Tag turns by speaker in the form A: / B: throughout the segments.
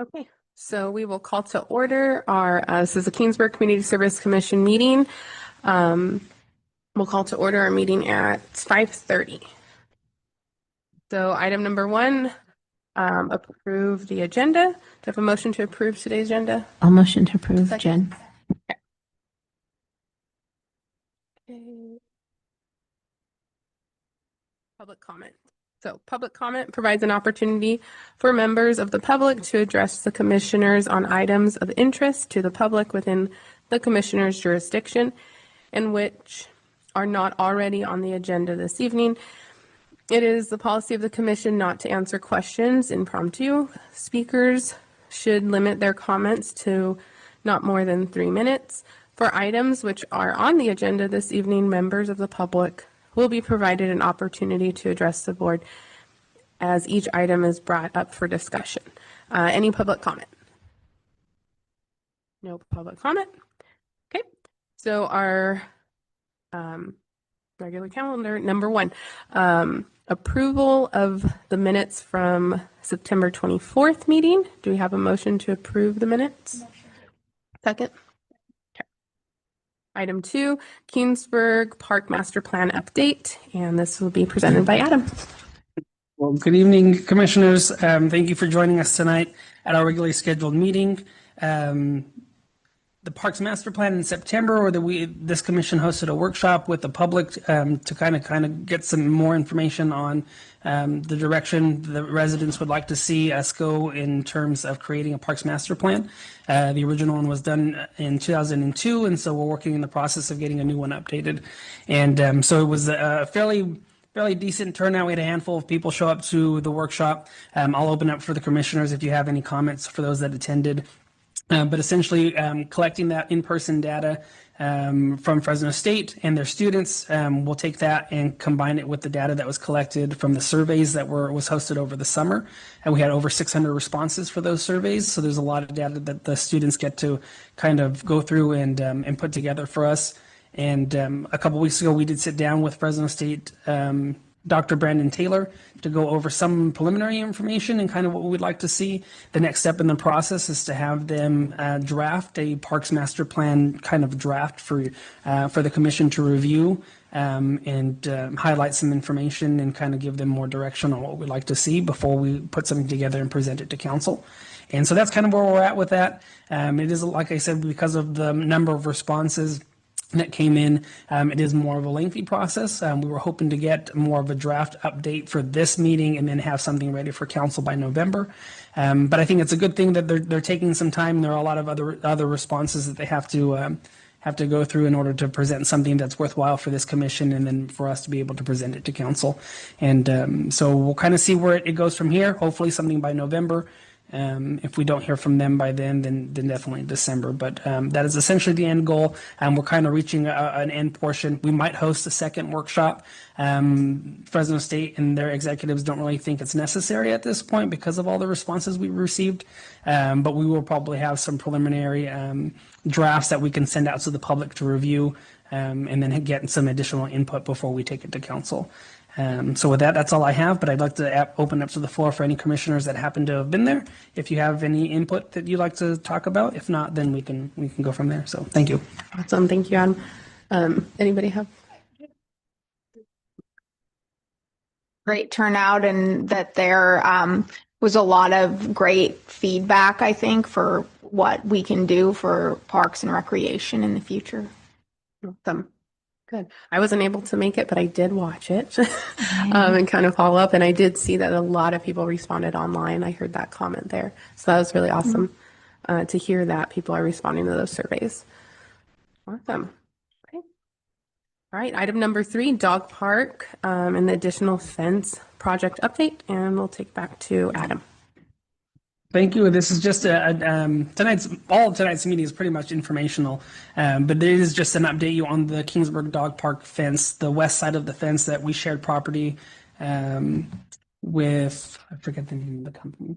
A: Okay, so we will call to order our, this is the Kingsburg Community Service Commission meeting. We'll call to order our meeting at 5:30. So item number one, approve the agenda. Do I have a motion to approve today's agenda?
B: I'll motion to approve,
A: Second.
B: Jen.
A: Okay. Public comment. So public comment provides an opportunity for members of the public to address the commissioners on items of interest to the public within the commissioner's jurisdiction and which are not already on the agenda this evening. It is the policy of the commission not to answer questions impromptu. Speakers should limit their comments to not more than 3 minutes. For items which are on the agenda this evening, members of the public will be provided an opportunity to address the board as each item is brought up for discussion. Any public comment? No public comment? Okay, so our regular calendar, number one, approval of the minutes from September 24th meeting. Do we have a motion to approve the minutes? Second. Okay. Item two, Kingsburg Park Master Plan update, and this will be presented by Adam.
C: Well, good evening, commissioners. Thank you for joining us tonight at our regularly scheduled meeting. The Parks Master Plan in September, or this commission hosted a workshop with the public to kind of get some more information on the direction the residents would like to see us go in terms of creating a Parks Master Plan. The original one was done in 2002, and so we're working in the process of getting a new one updated. And so it was a fairly decent turnout. We had a handful of people show up to the workshop. I'll open up for the commissioners if you have any comments for those that attended. But essentially collecting that in-person data from Fresno State and their students, we'll take that and combine it with the data that was collected from the surveys that was hosted over the summer. And we had over 600 responses for those surveys. So there's a lot of data that the students get to kind of go through and put together for us. And a couple weeks ago, we did sit down with Fresno State Dr. Brandon Taylor to go over some preliminary information and kind of what we'd like to see. The next step in the process is to have them draft a Parks Master Plan kind of draft for the commission to review and highlight some information and kind of give them more direction on what we'd like to see before we put something together and present it to council. And so that's kind of where we're at with that. It is, like I said, because of the number of responses that came in, it is more of a lengthy process. We were hoping to get more of a draft update for this meeting and then have something ready for council by November. But I think it's a good thing that they're taking some time. There are a lot of other responses that they have to go through in order to present something that's worthwhile for this commission and then for us to be able to present it to council. And so we'll kind of see where it goes from here. Hopefully something by November. If we don't hear from them by then definitely December. But that is essentially the end goal. We're kind of reaching an end portion. We might host a second workshop. Fresno State and their executives don't really think it's necessary at this point because of all the responses we received. But we will probably have some preliminary drafts that we can send out to the public to review and then get some additional input before we take it to council. So with that, that's all I have, but I'd like to open up to the floor for any commissioners that happen to have been there. If you have any input that you'd like to talk about, if not, then we can go from there. So thank you.
A: Awesome, thank you, Adam. Anybody have?
D: Great turnout, and that there was a lot of great feedback, I think, for what we can do for parks and recreation in the future.
A: Awesome. Good. I wasn't able to make it, but I did watch it and kind of follow up. And I did see that a lot of people responded online. I heard that comment there. So that was really awesome to hear that people are responding to those surveys. Awesome. Okay. All right. Item number 3, dog park and the additional fence project update. And we'll take back to Adam.
C: Thank you. This is just all of tonight's meeting is pretty much informational, but there is just an update you on the Kingsburg Dog Park fence, the west side of the fence that we shared property with, I forget the name of the company.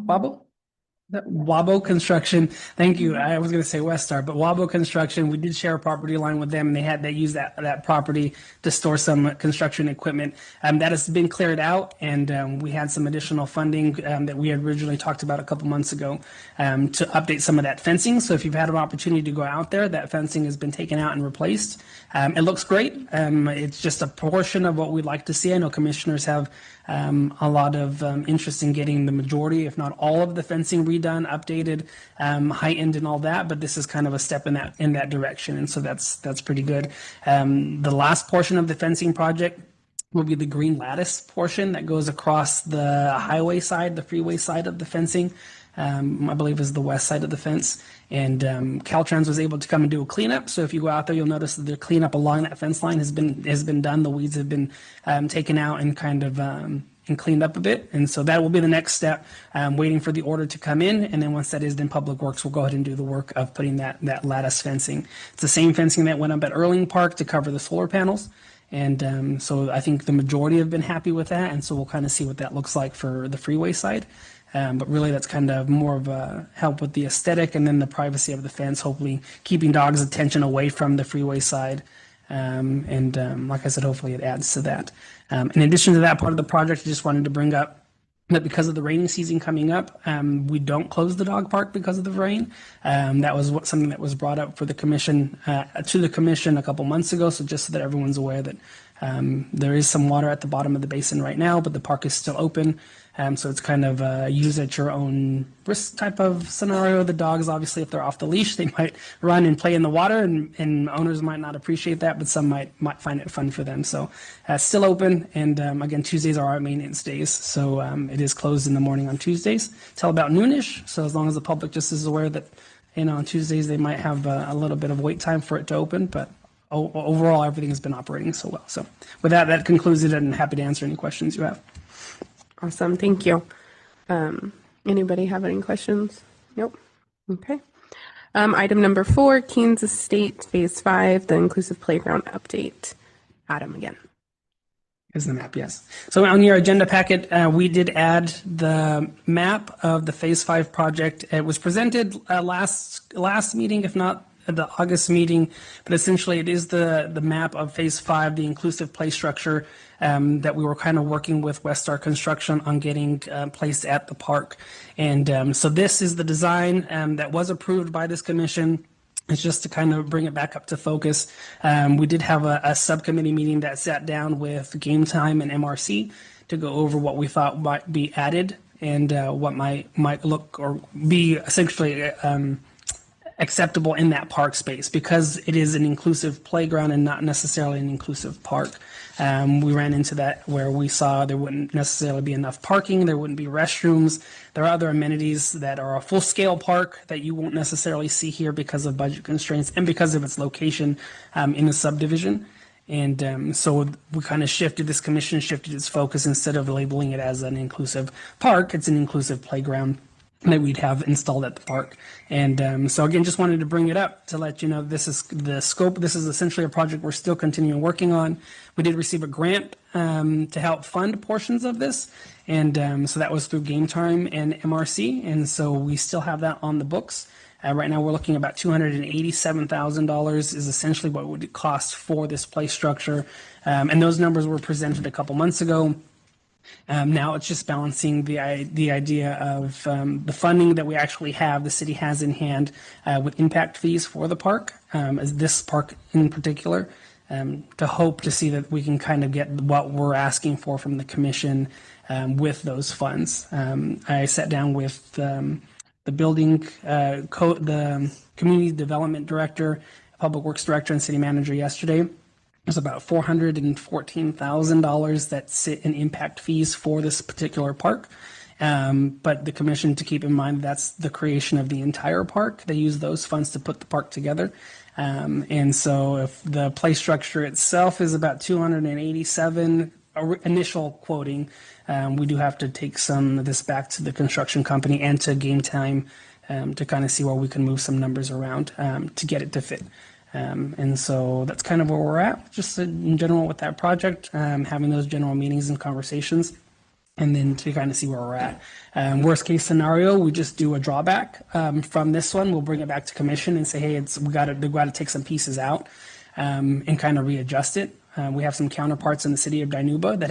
C: Wabo? Wabo Construction, thank you. I was going to say Westar, but Wabo Construction, we did share a property line with them, and they used that property to store some construction equipment. That has been cleared out, and we had some additional funding that we had originally talked about a couple months ago to update some of that fencing. So if you've had an opportunity to go out there, that fencing has been taken out and replaced. It looks great. It's just a portion of what we'd like to see. I know commissioners have a lot of interest in getting the majority, if not all, of the fencing redone, updated, heightened, and all that. But this is kind of a step in that direction, and so that's pretty good. The last portion of the fencing project will be the green lattice portion that goes across the highway side, the freeway side of the fencing. I believe is the west side of the fence. And Caltrans was able to come and do a cleanup. So if you go out there, you'll notice that the cleanup along that fence line has been done. The weeds have been taken out and kind of and cleaned up a bit. And so that will be the next step, waiting for the order to come in. And then once that is, then Public Works will go ahead and do the work of putting that lattice fencing. It's the same fencing that went up at Erling Park to cover the solar panels. And so I think the majority have been happy with that. And so we'll kind of see what that looks like for the freeway side. But really, that's kind of more of a help with the aesthetic and then the privacy of the fence, hopefully keeping dogs' attention away from the freeway side. Like I said, hopefully it adds to that. In addition to that part of the project, I just wanted to bring up that because of the rainy season coming up, we don't close the dog park because of the rain. That was something that was brought up for the commission to the commission a couple months ago. So just so that everyone's aware that there is some water at the bottom of the basin right now, but the park is still open. So it's kind of use at your own risk type of scenario. The dogs, obviously, if they're off the leash, they might run and play in the water, and owners might not appreciate that, but some might find it fun for them. So still open, and again, Tuesdays are our maintenance days, so it is closed in the morning on Tuesdays till about noonish. So as long as the public just is aware that, on Tuesdays they might have a little bit of wait time for it to open, but overall everything has been operating so well. So with that concludes it, and happy to answer any questions you have.
A: Awesome. Thank you. Anybody have any questions? Nope. Okay. Item number 4, Keens Estate Phase 5, the inclusive playground update. Adam again.
C: Is the map, yes. So on your agenda packet, we did add the map of the Phase 5 project. It was presented last meeting, if not the August meeting, but essentially it is the map of Phase 5, the inclusive play structure that we were kind of working with Westar Construction on getting placed at the park. And so this is the design that was approved by this commission. It's just to kind of bring it back up to focus. We did have a subcommittee meeting that sat down with Game Time and MRC to go over what we thought might be added and what might look or be essentially acceptable in that park space, because it is an inclusive playground and not necessarily an inclusive park. We ran into that where we saw there wouldn't necessarily be enough parking, there wouldn't be restrooms. There are other amenities that are a full-scale park that you won't necessarily see here because of budget constraints and because of its location in the subdivision. And so we kind of this commission shifted its focus. Instead of labeling it as an inclusive park, it's an inclusive playground that we'd have installed at the park. And so again, just wanted to bring it up to let you know this is the scope. This is essentially a project we're still continuing working on. We did receive a grant to help fund portions of this. And so that was through Game Time and MRC. And so we still have that on the books. Right now we're looking at about $287,000 is essentially what it would cost for this play structure. And those numbers were presented a couple months ago. Now it's just balancing the idea of the funding that we actually have, the city has in hand with impact fees for the park, as this park in particular, to hope to see that we can kind of get what we're asking for from the commission with those funds. I sat down with the building the community development director, public works director, and city manager yesterday. There's about $414,000 that sit in impact fees for this particular park. But the commission, to keep in mind, that's the creation of the entire park. They use those funds to put the park together. And so if the play structure itself is about 287 initial quoting, we do have to take some of this back to the construction company and to Game Time to kind of see where we can move some numbers around to get it to fit. And so that's kind of where we're at, just in general with that project, having those general meetings and conversations. and then to kind of see where we're at. Worst case scenario, we just do a drawback from this one. We'll bring it back to commission and say, hey, we got to take some pieces out and kind of readjust it. We have some counterparts in the city of Dinuba that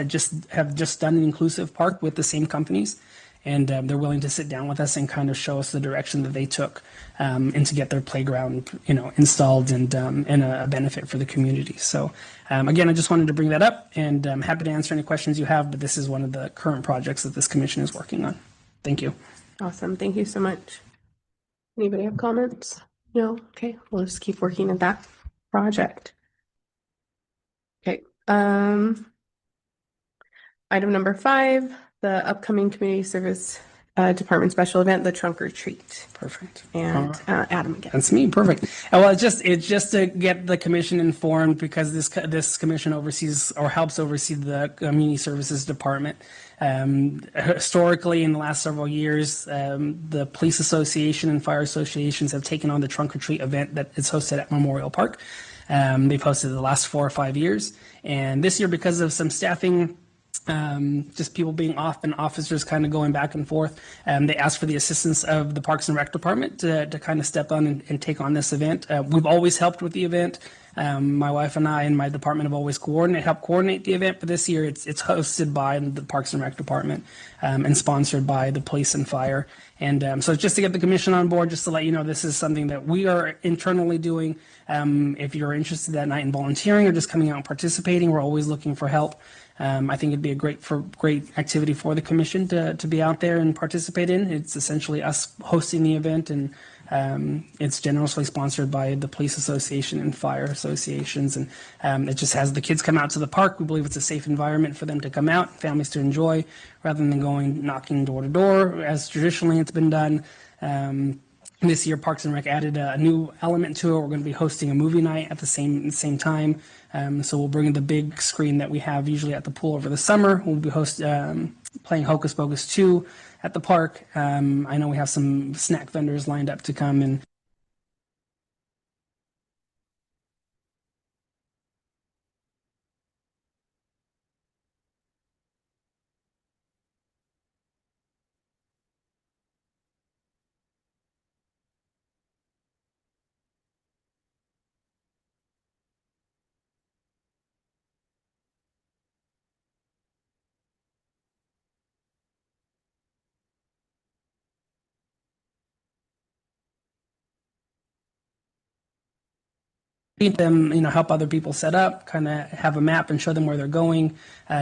C: have just done an inclusive park with the same companies, and they're willing to sit down with us and kind of show us the direction that they took and to get their playground, installed and a benefit for the community. So again, I just wanted to bring that up, and I'm happy to answer any questions you have, but this is one of the current projects that this commission is working on. Thank you.
A: Awesome. Thank you so much. Anybody have comments? No? Okay. We'll just keep working at that project. Okay. Item number 5, the upcoming community service department special event, the trunk or treat.
C: Perfect.
A: And Adam again.
C: That's me. Perfect. Well, it's just to get the commission informed, because this commission oversees or helps oversee the community services department. Historically, in the last several years, the police association and fire associations have taken on the trunk or treat event that is hosted at Memorial Park. They've hosted the last 4 or 5 years, and this year, because of some staffing, just people being off and officers kind of going back and forth, they asked for the assistance of the Parks and Rec department to kind of step on and take on this event. We've always helped with the event. My wife and I and my department have always helped coordinate the event, but this year it's hosted by the Parks and Rec department and sponsored by the police and fire. And so just to get the commission on board, just to let you know, this is something that we are internally doing. If you're interested that night in volunteering or just coming out and participating, we're always looking for help. I think it'd be a great activity for the commission to be out there and participate in. It's essentially us hosting the event, and it's generously sponsored by the police association and fire associations, and it just has the kids come out to the park. We believe it's a safe environment for them to come out, families to enjoy, rather than going knocking door to door as traditionally it's been done. This year, Parks and Rec added a new element to it. We're going to be hosting a movie night at the same time. So we'll bring in the big screen that we have usually at the pool over the summer. We'll be playing Hocus Pocus 2 at the park. I know we have some snack vendors lined up to come and meet them, help other people set up, kind of have a map and show them where they're going.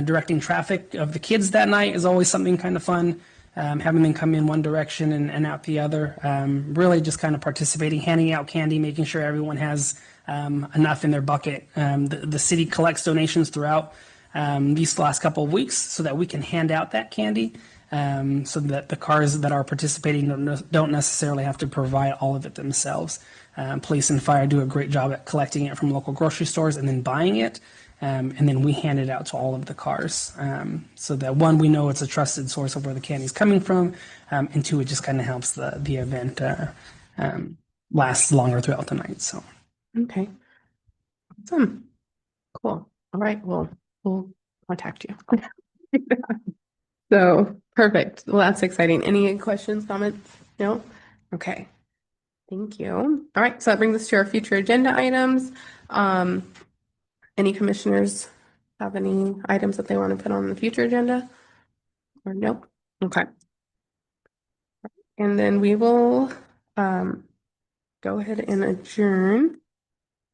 C: Directing traffic of the kids that night is always something kind of fun. Having them come in one direction and out the other. Really just kind of participating, handing out candy, making sure everyone has enough in their bucket. The city collects donations throughout these last couple of weeks so that we can hand out that candy. So that the cars that are participating don't necessarily have to provide all of it themselves. Police and fire do a great job at collecting it from local grocery stores and then buying it. And then we hand it out to all of the cars. So that, one, we know it's a trusted source of where the candy is coming from. And two, it just kind of helps the event last longer throughout the night. So.
A: Okay. Awesome. Cool. All right. Well, we'll contact you. So perfect. Well, that's exciting. Any questions, comments? No? Okay. Thank you. All right. So that brings us to our future agenda items. Any commissioners have any items that they want to put on the future agenda? Or nope? Okay. And then we will go ahead and adjourn.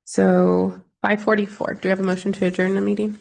A: So 5:44. Do we have a motion to adjourn the meeting?